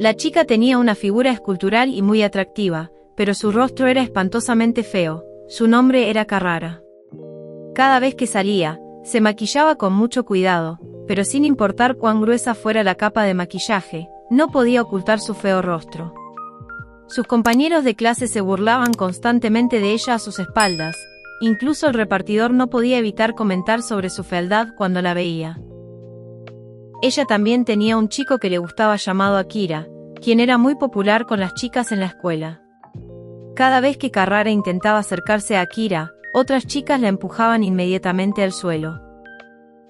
La chica tenía una figura escultural y muy atractiva, pero su rostro era espantosamente feo. Su nombre era Carrara. Cada vez que salía, se maquillaba con mucho cuidado, pero sin importar cuán gruesa fuera la capa de maquillaje, no podía ocultar su feo rostro. Sus compañeros de clase se burlaban constantemente de ella a sus espaldas, incluso el repartidor no podía evitar comentar sobre su fealdad cuando la veía. Ella también tenía un chico que le gustaba llamado Akira, quien era muy popular con las chicas en la escuela. Cada vez que Carrara intentaba acercarse a Akira, otras chicas la empujaban inmediatamente al suelo.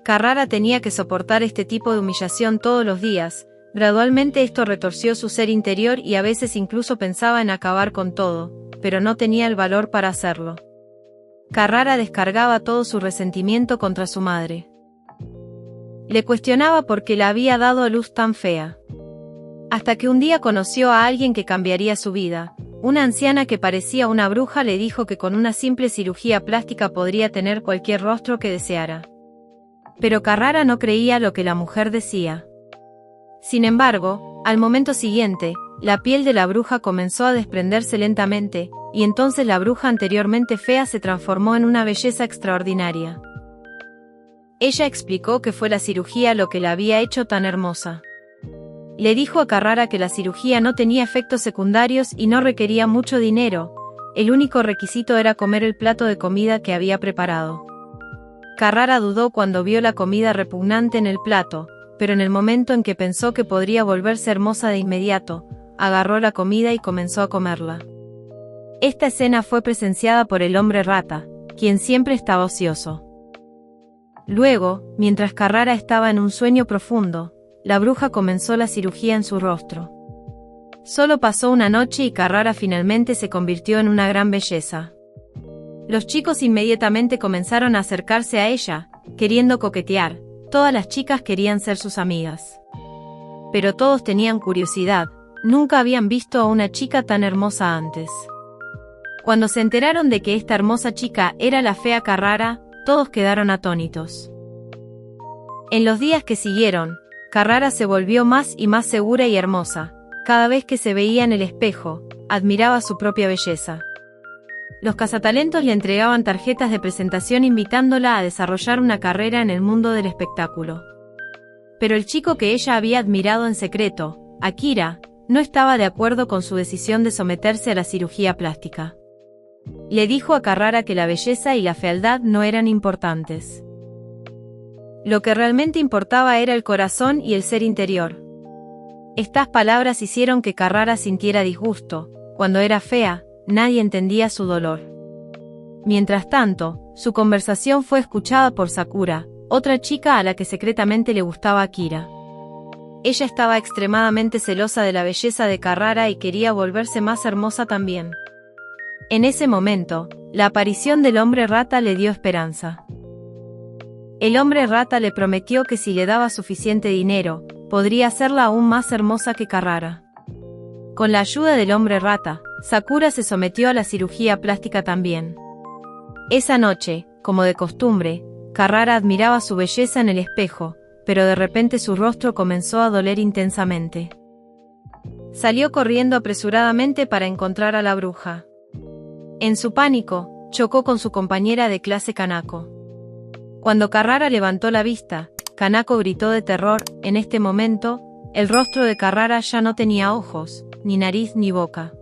Carrara tenía que soportar este tipo de humillación todos los días. Gradualmente esto retorció su ser interior y a veces incluso pensaba en acabar con todo, pero no tenía el valor para hacerlo. Carrara descargaba todo su resentimiento contra su madre. Le cuestionaba por qué la había dado a luz tan fea. Hasta que un día conoció a alguien que cambiaría su vida. Una anciana que parecía una bruja le dijo que con una simple cirugía plástica podría tener cualquier rostro que deseara. Pero Carrara no creía lo que la mujer decía. Sin embargo, al momento siguiente, la piel de la bruja comenzó a desprenderse lentamente, y entonces la bruja anteriormente fea se transformó en una belleza extraordinaria. Ella explicó que fue la cirugía lo que la había hecho tan hermosa. Le dijo a Carrara que la cirugía no tenía efectos secundarios y no requería mucho dinero, el único requisito era comer el plato de comida que había preparado. Carrara dudó cuando vio la comida repugnante en el plato, pero en el momento en que pensó que podría volverse hermosa de inmediato, agarró la comida y comenzó a comerla. Esta escena fue presenciada por el hombre rata, quien siempre estaba ocioso. Luego, mientras Carrara estaba en un sueño profundo, la bruja comenzó la cirugía en su rostro. Solo pasó una noche y Carrara finalmente se convirtió en una gran belleza. Los chicos inmediatamente comenzaron a acercarse a ella, queriendo coquetear. Todas las chicas querían ser sus amigas. Pero todos tenían curiosidad, nunca habían visto a una chica tan hermosa antes. Cuando se enteraron de que esta hermosa chica era la fea Carrara, todos quedaron atónitos. En los días que siguieron, Carrara se volvió más y más segura y hermosa. Cada vez que se veía en el espejo, admiraba su propia belleza. Los cazatalentos le entregaban tarjetas de presentación invitándola a desarrollar una carrera en el mundo del espectáculo. Pero el chico que ella había admirado en secreto, Akira, no estaba de acuerdo con su decisión de someterse a la cirugía plástica. Le dijo a Carrara que la belleza y la fealdad no eran importantes. Lo que realmente importaba era el corazón y el ser interior. Estas palabras hicieron que Carrara sintiera disgusto. Cuando era fea, nadie entendía su dolor. Mientras tanto, su conversación fue escuchada por Sakura, otra chica a la que secretamente le gustaba Akira. Ella estaba extremadamente celosa de la belleza de Carrara y quería volverse más hermosa también. En ese momento, la aparición del hombre rata le dio esperanza. El hombre rata le prometió que si le daba suficiente dinero, podría hacerla aún más hermosa que Carrara. Con la ayuda del hombre rata, Sakura se sometió a la cirugía plástica también. Esa noche, como de costumbre, Carrara admiraba su belleza en el espejo, pero de repente su rostro comenzó a doler intensamente. Salió corriendo apresuradamente para encontrar a la bruja. En su pánico, chocó con su compañera de clase Kanako. Cuando Carrara levantó la vista, Kanako gritó de terror. En este momento, el rostro de Carrara ya no tenía ojos, ni nariz ni boca.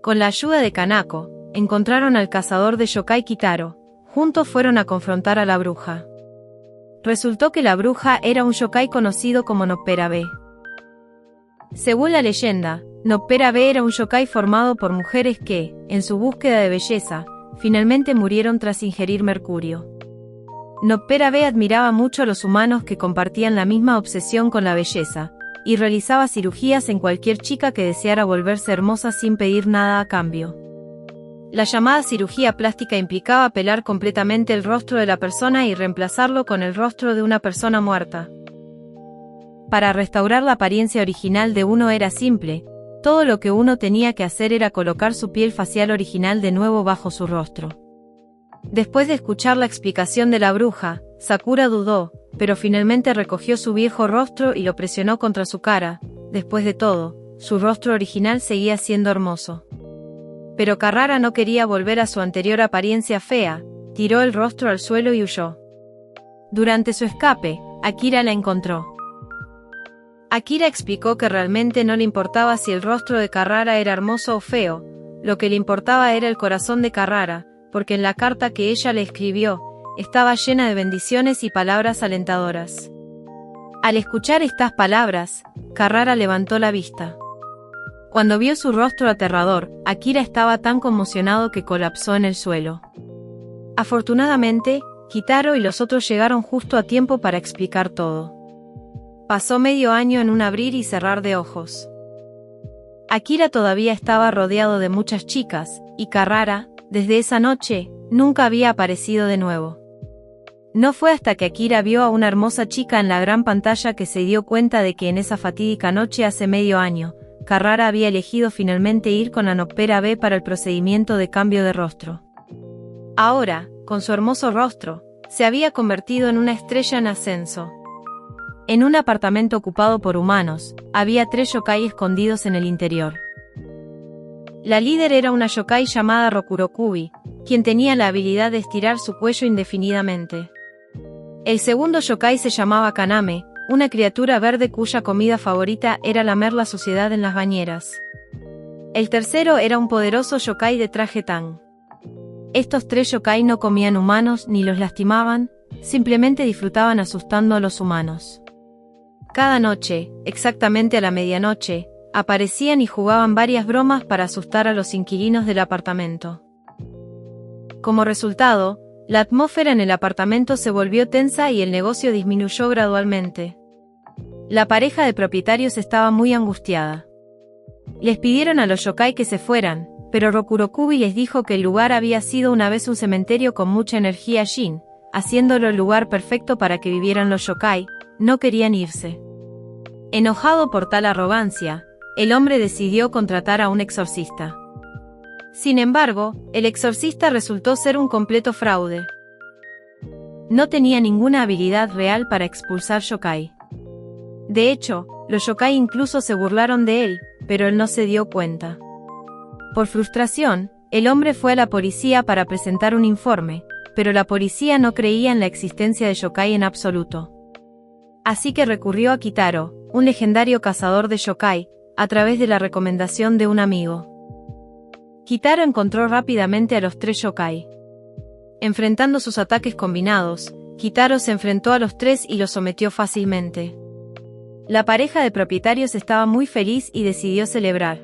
Con la ayuda de Kanako, encontraron al cazador de yokai Kitaro. Juntos fueron a confrontar a la bruja. Resultó que la bruja era un yokai conocido como Noppera-B. Según la leyenda, Noppera-B era un yokai formado por mujeres que, en su búsqueda de belleza, finalmente murieron tras ingerir mercurio. Noppera-B admiraba mucho a los humanos que compartían la misma obsesión con la belleza, y realizaba cirugías en cualquier chica que deseara volverse hermosa sin pedir nada a cambio. La llamada cirugía plástica implicaba pelar completamente el rostro de la persona y reemplazarlo con el rostro de una persona muerta. Para restaurar la apariencia original de uno era simple, todo lo que uno tenía que hacer era colocar su piel facial original de nuevo bajo su rostro. Después de escuchar la explicación de la bruja, Sakura dudó, pero finalmente recogió su viejo rostro y lo presionó contra su cara. después de todo, su rostro original seguía siendo hermoso. Pero Carrara no quería volver a su anterior apariencia fea, tiró el rostro al suelo y huyó. Durante su escape, Akira la encontró. Akira explicó que realmente no le importaba si el rostro de Carrara era hermoso o feo, lo que le importaba era el corazón de Carrara, porque en la carta que ella le escribió, estaba llena de bendiciones y palabras alentadoras. Al escuchar estas palabras, Carrara levantó la vista. Cuando vio su rostro aterrador, Akira estaba tan conmocionado que colapsó en el suelo. Afortunadamente, Kitaro y los otros llegaron justo a tiempo para explicar todo. Pasó medio año en un abrir y cerrar de ojos. Akira todavía estaba rodeado de muchas chicas, y Carrara, desde esa noche, nunca había aparecido de nuevo. No fue hasta que Akira vio a una hermosa chica en la gran pantalla que se dio cuenta de que en esa fatídica noche hace medio año, Carrara había elegido finalmente ir con Anopera B para el procedimiento de cambio de rostro. Ahora, con su hermoso rostro, se había convertido en una estrella en ascenso. En un apartamento ocupado por humanos, había 3 yokai escondidos en el interior. La líder era una yokai llamada Rokurokubi, quien tenía la habilidad de estirar su cuello indefinidamente. El segundo yokai se llamaba Kaname, una criatura verde cuya comida favorita era lamer la suciedad en las bañeras. El tercero era un poderoso yokai de traje tan. Estos 3 yokai no comían humanos ni los lastimaban, simplemente disfrutaban asustando a los humanos. Cada noche, exactamente a la medianoche, aparecían y jugaban varias bromas para asustar a los inquilinos del apartamento. Como resultado, la atmósfera en el apartamento se volvió tensa y el negocio disminuyó gradualmente. La pareja de propietarios estaba muy angustiada. Les pidieron a los yokai que se fueran, pero Rokurokubi les dijo que el lugar había sido una vez un cementerio con mucha energía Jin, haciéndolo el lugar perfecto para que vivieran los yokai. No querían irse. Enojado por tal arrogancia, el hombre decidió contratar a un exorcista. Sin embargo, el exorcista resultó ser un completo fraude. No tenía ninguna habilidad real para expulsar yokai. De hecho, los yokai incluso se burlaron de él, pero él no se dio cuenta. Por frustración, el hombre fue a la policía para presentar un informe, pero la policía no creía en la existencia de yokai en absoluto. Así que recurrió a Kitaro, un legendario cazador de yokai, a través de la recomendación de un amigo. Kitaro encontró rápidamente a los 3 yokai. Enfrentando sus ataques combinados, Kitaro se enfrentó a los 3 y los sometió fácilmente. La pareja de propietarios estaba muy feliz y decidió celebrar.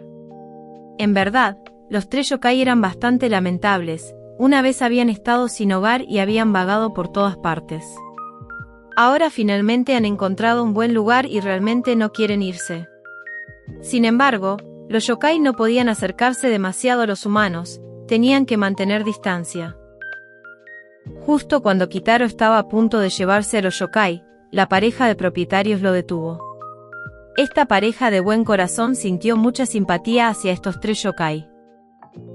En verdad, los 3 yokai eran bastante lamentables, una vez habían estado sin hogar y habían vagado por todas partes. Ahora finalmente han encontrado un buen lugar y realmente no quieren irse. Sin embargo, los yokai no podían acercarse demasiado a los humanos, tenían que mantener distancia. Justo cuando Kitaro estaba a punto de llevarse a los yokai, la pareja de propietarios lo detuvo. Esta pareja de buen corazón sintió mucha simpatía hacia estos 3 yokai.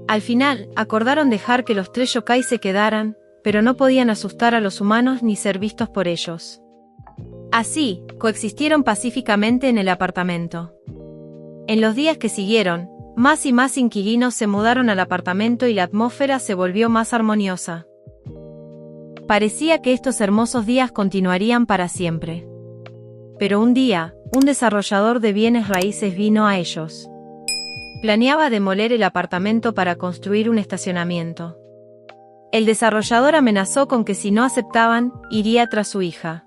Al final, acordaron dejar que los 3 yokai se quedaran, pero no podían asustar a los humanos ni ser vistos por ellos. Así, coexistieron pacíficamente en el apartamento. En los días que siguieron, más y más inquilinos se mudaron al apartamento y la atmósfera se volvió más armoniosa. Parecía que estos hermosos días continuarían para siempre. Pero un día, un desarrollador de bienes raíces vino a ellos. Planeaba demoler el apartamento para construir un estacionamiento. El desarrollador amenazó con que si no aceptaban, iría tras su hija.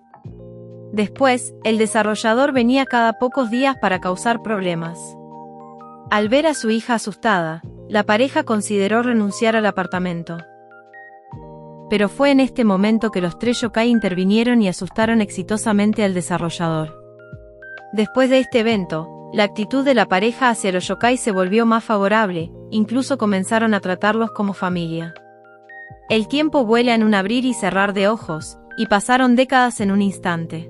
Después, el desarrollador venía cada pocos días para causar problemas. Al ver a su hija asustada, la pareja consideró renunciar al apartamento. Pero fue en este momento que los 3 yokai intervinieron y asustaron exitosamente al desarrollador. Después de este evento, la actitud de la pareja hacia los yokai se volvió más favorable, incluso comenzaron a tratarlos como familia. El tiempo vuela en un abrir y cerrar de ojos, y pasaron décadas en un instante.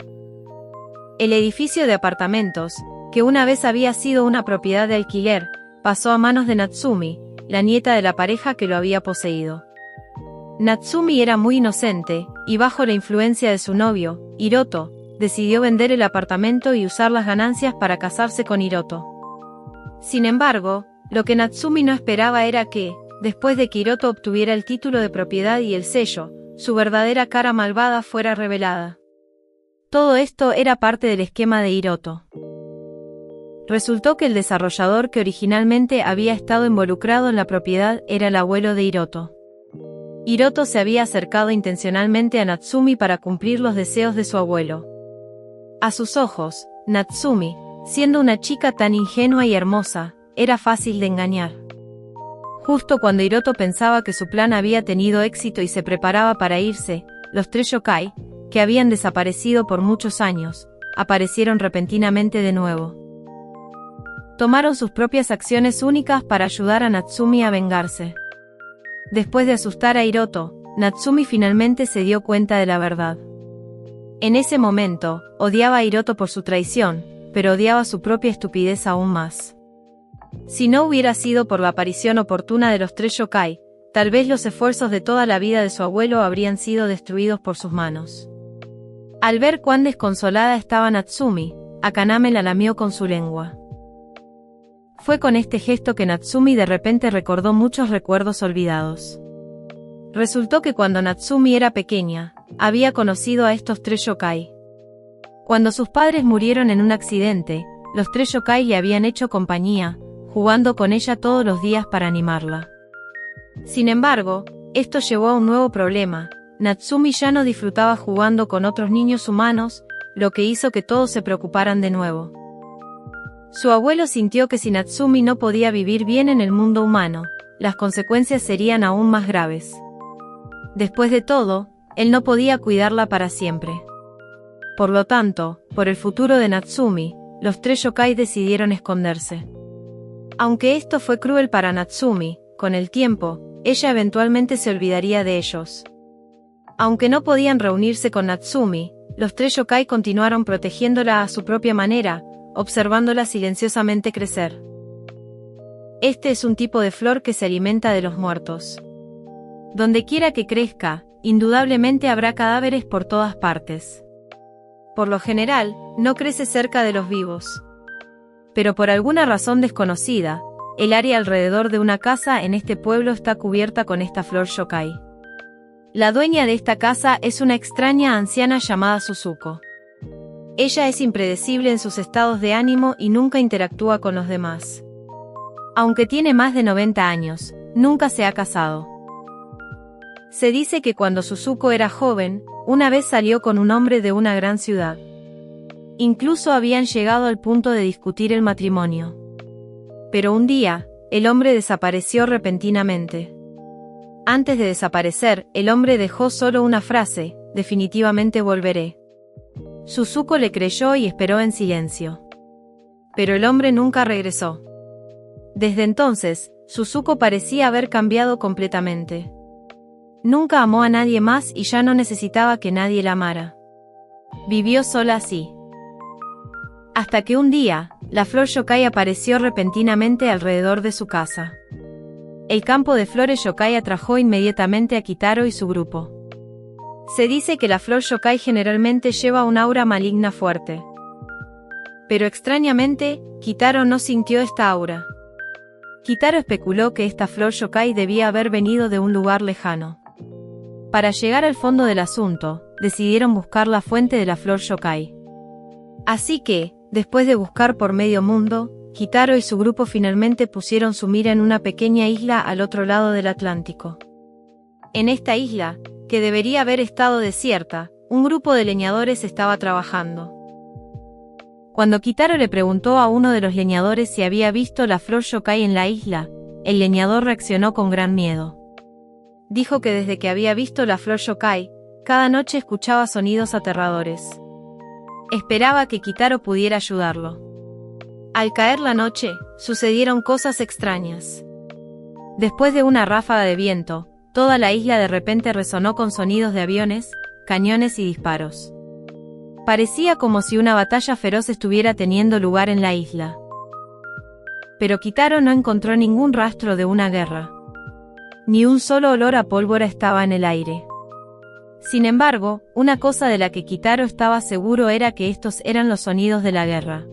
El edificio de apartamentos, que una vez había sido una propiedad de alquiler, pasó a manos de Natsumi, la nieta de la pareja que lo había poseído. Natsumi era muy inocente, y bajo la influencia de su novio, Hiroto, decidió vender el apartamento y usar las ganancias para casarse con Hiroto. Sin embargo, lo que Natsumi no esperaba era que, después de que Hiroto obtuviera el título de propiedad y el sello, su verdadera cara malvada fuera revelada. Todo esto era parte del esquema de Hiroto. Resultó que el desarrollador que originalmente había estado involucrado en la propiedad era el abuelo de Hiroto. Hiroto se había acercado intencionalmente a Natsumi para cumplir los deseos de su abuelo. A sus ojos, Natsumi, siendo una chica tan ingenua y hermosa, era fácil de engañar. Justo cuando Hiroto pensaba que su plan había tenido éxito y se preparaba para irse, los 3 yokai, que habían desaparecido por muchos años, aparecieron repentinamente de nuevo. Tomaron sus propias acciones únicas para ayudar a Natsumi a vengarse. Después de asustar a Hiroto, Natsumi finalmente se dio cuenta de la verdad. En ese momento, odiaba a Hiroto por su traición, pero odiaba su propia estupidez aún más. Si no hubiera sido por la aparición oportuna de los 3 yokai, tal vez los esfuerzos de toda la vida de su abuelo habrían sido destruidos por sus manos. Al ver cuán desconsolada estaba Natsumi, Akaname la lamió con su lengua. Fue con este gesto que Natsumi de repente recordó muchos recuerdos olvidados. Resultó que cuando Natsumi era pequeña, había conocido a estos 3 yokai. Cuando sus padres murieron en un accidente, los 3 yokai le habían hecho compañía, jugando con ella todos los días para animarla. Sin embargo, esto llevó a un nuevo problema. Natsumi ya no disfrutaba jugando con otros niños humanos, lo que hizo que todos se preocuparan de nuevo. Su abuelo sintió que si Natsumi no podía vivir bien en el mundo humano, las consecuencias serían aún más graves. Después de todo, él no podía cuidarla para siempre. Por lo tanto, por el futuro de Natsumi, los 3 yokai decidieron esconderse. Aunque esto fue cruel para Natsumi, con el tiempo, ella eventualmente se olvidaría de ellos. Aunque no podían reunirse con Natsumi, los 3 yokai continuaron protegiéndola a su propia manera, observándola silenciosamente crecer. Este es un tipo de flor que se alimenta de los muertos. Donde quiera que crezca, indudablemente habrá cadáveres por todas partes. Por lo general, no crece cerca de los vivos. Pero por alguna razón desconocida, el área alrededor de una casa en este pueblo está cubierta con esta flor yokai. La dueña de esta casa es una extraña anciana llamada Suzuko. Ella es impredecible en sus estados de ánimo y nunca interactúa con los demás. Aunque tiene más de 90 años, nunca se ha casado. Se dice que cuando Suzuko era joven, una vez salió con un hombre de una gran ciudad. Incluso habían llegado al punto de discutir el matrimonio. Pero un día, el hombre desapareció repentinamente. Antes de desaparecer, el hombre dejó solo una frase: definitivamente volveré. Suzuko le creyó y esperó en silencio. Pero el hombre nunca regresó. Desde entonces, Suzuko parecía haber cambiado completamente. Nunca amó a nadie más y ya no necesitaba que nadie la amara. Vivió sola así. Hasta que un día, la flor yokai apareció repentinamente alrededor de su casa. El campo de flores yokai atrajo inmediatamente a Kitaro y su grupo. Se dice que la flor yokai generalmente lleva un aura maligna fuerte. Pero extrañamente, Kitaro no sintió esta aura. Kitaro especuló que esta flor yokai debía haber venido de un lugar lejano. Para llegar al fondo del asunto, decidieron buscar la fuente de la flor yokai. Así que, después de buscar por medio mundo, Kitaro y su grupo finalmente pusieron su mira en una pequeña isla al otro lado del Atlántico. En esta isla, que debería haber estado desierta, un grupo de leñadores estaba trabajando. Cuando Kitaro le preguntó a uno de los leñadores si había visto la flor yokai en la isla, el leñador reaccionó con gran miedo. Dijo que desde que había visto la flor yokai, cada noche escuchaba sonidos aterradores. Esperaba que Kitaro pudiera ayudarlo. Al caer la noche, sucedieron cosas extrañas. Después de una ráfaga de viento, toda la isla de repente resonó con sonidos de aviones, cañones y disparos. Parecía como si una batalla feroz estuviera teniendo lugar en la isla. Pero Kitaro no encontró ningún rastro de una guerra. Ni un solo olor a pólvora estaba en el aire. Sin embargo, una cosa de la que Kitaro estaba seguro era que estos eran los sonidos de la guerra.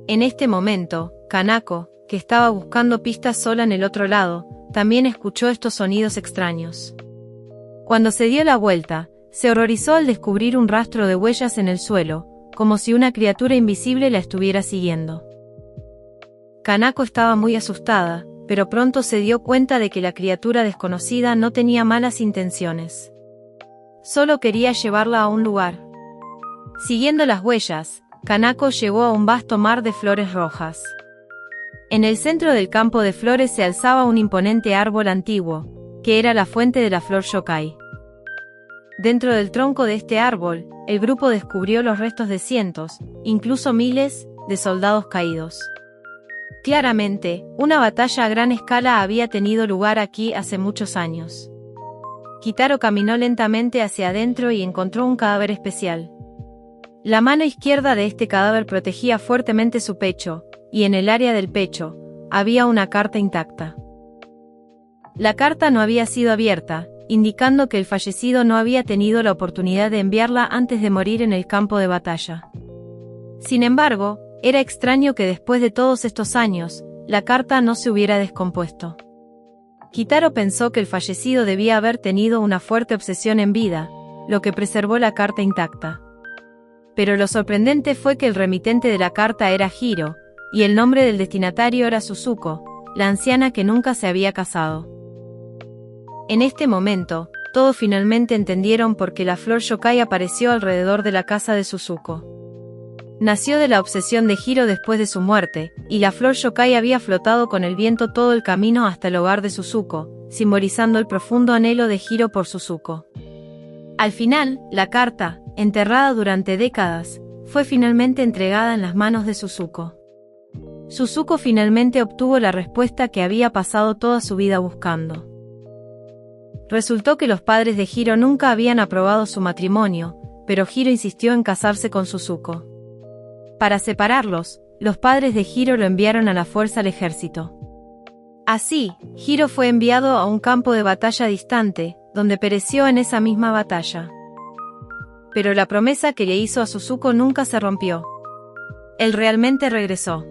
En este momento, Kanako, que estaba buscando pistas sola en el otro lado, también escuchó estos sonidos extraños. Cuando se dio la vuelta, se horrorizó al descubrir un rastro de huellas en el suelo, como si una criatura invisible la estuviera siguiendo. Kanako estaba muy asustada, pero pronto se dio cuenta de que la criatura desconocida no tenía malas intenciones. Solo quería llevarla a un lugar. Siguiendo las huellas, Kanako llegó a un vasto mar de flores rojas. En el centro del campo de flores se alzaba un imponente árbol antiguo, que era la fuente de la flor yokai. Dentro del tronco de este árbol, el grupo descubrió los restos de cientos, incluso miles, de soldados caídos. Claramente, una batalla a gran escala había tenido lugar aquí hace muchos años. Kitaro caminó lentamente hacia adentro y encontró un cadáver especial. La mano izquierda de este cadáver protegía fuertemente su pecho, y en el área del pecho, había una carta intacta. La carta no había sido abierta, indicando que el fallecido no había tenido la oportunidad de enviarla antes de morir en el campo de batalla. Sin embargo, era extraño que después de todos estos años, la carta no se hubiera descompuesto. Kitaro pensó que el fallecido debía haber tenido una fuerte obsesión en vida, lo que preservó la carta intacta. Pero lo sorprendente fue que el remitente de la carta era Hiro, y el nombre del destinatario era Suzuko, la anciana que nunca se había casado. En este momento, todos finalmente entendieron por qué la flor yokai apareció alrededor de la casa de Suzuko. Nació de la obsesión de Hiro después de su muerte, y la flor yokai había flotado con el viento todo el camino hasta el hogar de Suzuko, simbolizando el profundo anhelo de Hiro por Suzuko. Al final, la carta, enterrada durante décadas, fue finalmente entregada en las manos de Suzuko. Suzuko finalmente obtuvo la respuesta que había pasado toda su vida buscando. Resultó que los padres de Hiro nunca habían aprobado su matrimonio, pero Hiro insistió en casarse con Suzuko. Para separarlos, los padres de Hiro lo enviaron a la fuerza al ejército. Así, Hiro fue enviado a un campo de batalla distante, donde pereció en esa misma batalla. Pero la promesa que le hizo a Suzuko nunca se rompió. Él realmente regresó.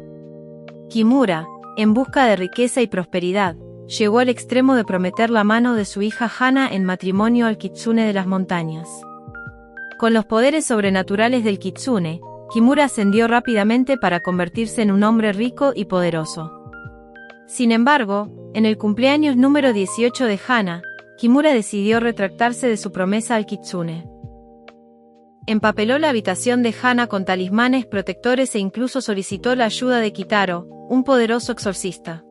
Kimura, en busca de riqueza y prosperidad, llegó al extremo de prometer la mano de su hija Hana en matrimonio al kitsune de las montañas. Con los poderes sobrenaturales del kitsune, Kimura ascendió rápidamente para convertirse en un hombre rico y poderoso. Sin embargo, en el cumpleaños número 18 de Hana, Kimura decidió retractarse de su promesa al kitsune. Empapeló la habitación de Hana con talismanes protectores e incluso solicitó la ayuda de Kitaro, un poderoso exorcista.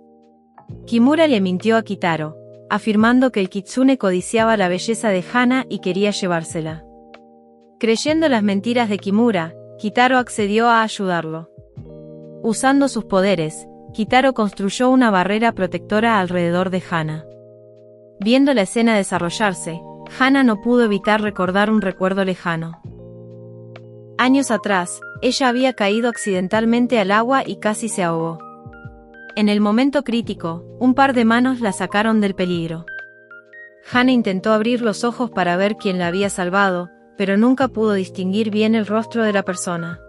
Kimura le mintió a Kitaro, afirmando que el kitsune codiciaba la belleza de Hana y quería llevársela. Creyendo las mentiras de Kimura, Kitaro accedió a ayudarlo. Usando sus poderes, Kitaro construyó una barrera protectora alrededor de Hana. Viendo la escena desarrollarse, Hana no pudo evitar recordar un recuerdo lejano. Años atrás, ella había caído accidentalmente al agua y casi se ahogó. En el momento crítico, un par de manos la sacaron del peligro. Hana intentó abrir los ojos para ver quién la había salvado, pero nunca pudo distinguir bien el rostro de la persona.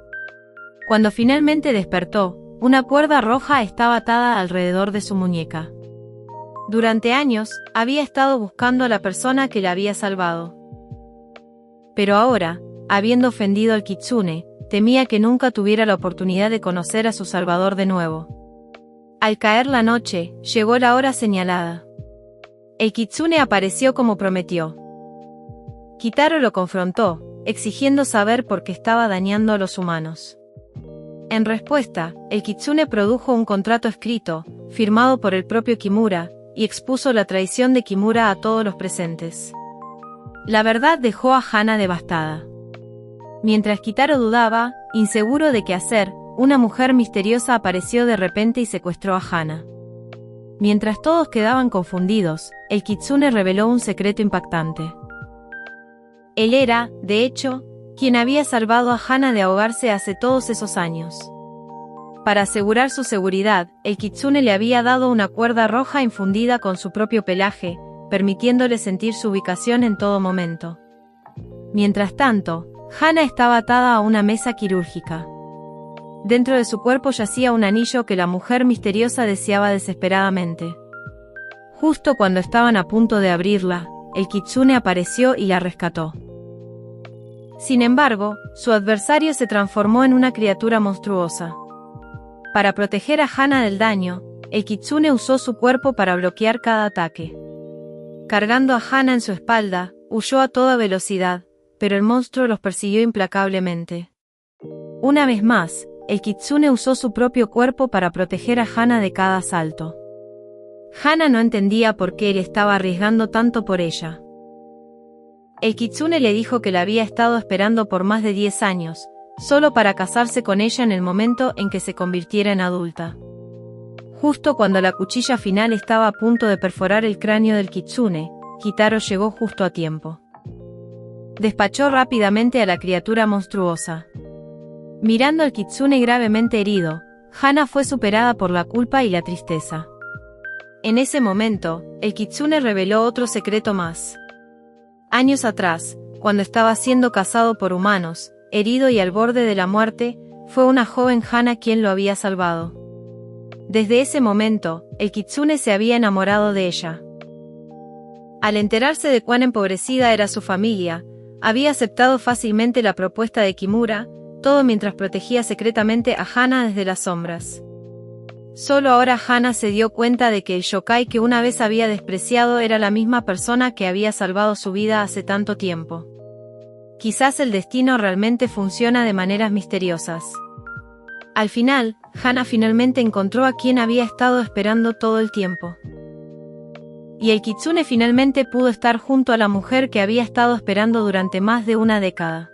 Cuando finalmente despertó, una cuerda roja estaba atada alrededor de su muñeca. Durante años, había estado buscando a la persona que la había salvado. Pero ahora, habiendo ofendido al kitsune, temía que nunca tuviera la oportunidad de conocer a su salvador de nuevo. Al caer la noche, llegó la hora señalada. El kitsune apareció como prometió. Kitaro lo confrontó, exigiendo saber por qué estaba dañando a los humanos. En respuesta, el kitsune produjo un contrato escrito, firmado por el propio Kimura, y expuso la traición de Kimura a todos los presentes. La verdad dejó a Hana devastada. Mientras Kitaro dudaba, inseguro de qué hacer, una mujer misteriosa apareció de repente y secuestró a Hana. Mientras todos quedaban confundidos, el kitsune reveló un secreto impactante. Él era, de hecho, quien había salvado a Hana de ahogarse hace todos esos años. Para asegurar su seguridad, el kitsune le había dado una cuerda roja infundida con su propio pelaje, permitiéndole sentir su ubicación en todo momento. Mientras tanto, Hana estaba atada a una mesa quirúrgica. Dentro de su cuerpo yacía un anillo que la mujer misteriosa deseaba desesperadamente. Justo cuando estaban a punto de abrirla, el kitsune apareció y la rescató. Sin embargo, su adversario se transformó en una criatura monstruosa. Para proteger a Hana del daño, el kitsune usó su cuerpo para bloquear cada ataque. Cargando a Hana en su espalda, huyó a toda velocidad, pero el monstruo los persiguió implacablemente. Una vez más, el kitsune usó su propio cuerpo para proteger a Hana de cada asalto. Hana no entendía por qué él estaba arriesgando tanto por ella. El kitsune le dijo que la había estado esperando por más de 10 años, solo para casarse con ella en el momento en que se convirtiera en adulta. Justo cuando la cuchilla final estaba a punto de perforar el cráneo del kitsune, Kitaro llegó justo a tiempo. Despachó rápidamente a la criatura monstruosa. Mirando al kitsune gravemente herido, Hana fue superada por la culpa y la tristeza. En ese momento, el kitsune reveló otro secreto más. Años atrás, cuando estaba siendo cazado por humanos, herido y al borde de la muerte, fue una joven Hana quien lo había salvado. Desde ese momento, el kitsune se había enamorado de ella. Al enterarse de cuán empobrecida era su familia, había aceptado fácilmente la propuesta de Kimura, todo mientras protegía secretamente a Hana desde las sombras. Solo ahora Hana se dio cuenta de que el yokai que una vez había despreciado era la misma persona que había salvado su vida hace tanto tiempo. Quizás el destino realmente funciona de maneras misteriosas. Al final, Hana finalmente encontró a quien había estado esperando todo el tiempo. Y el kitsune finalmente pudo estar junto a la mujer que había estado esperando durante más de una década.